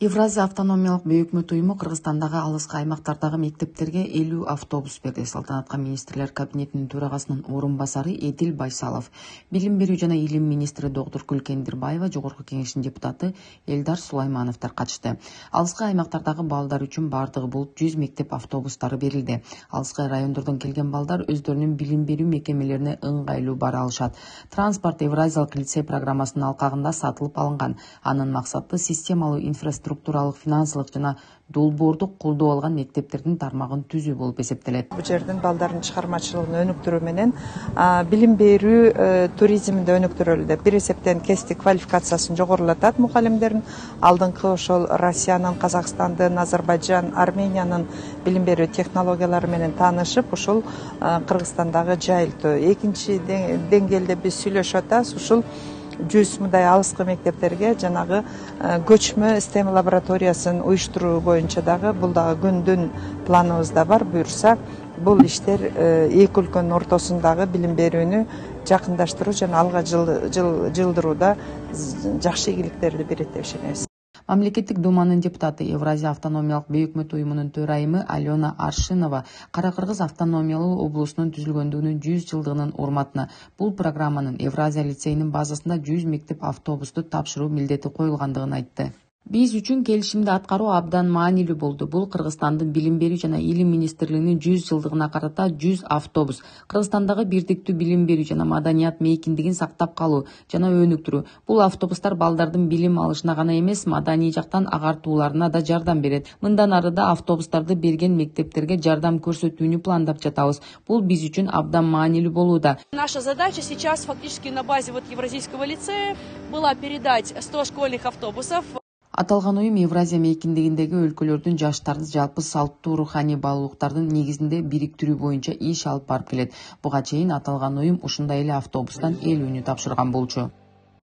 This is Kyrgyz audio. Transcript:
Евразия автономиялык бейөкмөт уюму Кыргызстандагы алыскы аймактардагы мектептерге 50 автобус берди. Салтанатка министрлер кабинетинин төрагасынын орун басары Эдил Байсалов, билим берүү жана илим министри доктор Күлкендирбаева, жогорку кеңештин депутаты Элдар Сулаймановдор катышты. Алыскы аймактардагы балдар үчүн бардыгы болуп 100 мектеп автобустары берилди. Алыскы райондордон келген балдар өздөрүнүн билим берүү мекемелерине ыңгайлуу бара алышат. Транспорт Евразиялык лицей программасынын алкагында сатылып алынган. Анын максаты системалуу инфраструктуралык, финансылык жана долбоордук колдоо алган мектептердин тармагын түзүү болуп эсептелет. Бул жердин балдардын чыгармачылыгын өнүктүрүү менен билим берүү туризминде өнүктүрөлүүдө бир эсептен кесиптик квалификациясын жогорулатат мугалимдердин. Алдыңкы ошол Россиянын, Казакстандын, Азербайджан, Армениянын билим берүү технологиялары менен таанышып, ушул Кыргызстандагы жайылтуу. Экинчи деңгээлде биз сүйлөшүп атабыз, ушул 100 мындай алыскы мектептерге жанагы көчмө STEM лабораториясын уюштуруу боюнча дагы бул дагы күндүн планыбызда бар. Буюрса, бул иштер эки өлкөнүн ортосундагы билим берүүнү жакындаштыруу жана алга жылдырууда жакшы ийгиликтерди берет деп ишенебиз. Мамлекеттик думанын депутаты, Евразия автономиялык бейөкмөт уюмунун төрайымы Алена Аршинова Кара-Кыргыз автономиялуу облусунун түзүлгөндүгүнүн 100 жылдыгынын урматына бул программанын Евразия лицейинин базасында 100 мектеп автобусту тапшыруу милдети коюлгандыгын айтты. Биз үчүн келишимди аткаруу абдан маанилүү болду. Бул Кыргызстандын билим берүү жана илим министрлигинин 100 жылдыгына карата 100 автобус. Кыргызстандагы бирдиктүү билим берүү жана маданият мейкиндигин сактап калуу жана өнүктүрүү. Бул автобустар балдардын билим алышына гана эмес, маданий жактан агартууларына да жардам берет. Мындан ары да автобустарды берген мектептерге жардам көрсөтүүнү пландап жатабыз. Бул биз үчүн абдан маанилүү болууда. Наша задача сейчас фактически на базе Евразийского лицея была передать 100 школьных автобусов. Аталган уюм Евразия мейкиндигиндеги өлкөлөрдүн жаштарды жалпы салттуу руханий баалуулуктардын негизинде бириктирүү боюнча иш алып барып келет. Буга чейин аталган уюм ушундай эле автобустан 50-нү тапшырган болчу.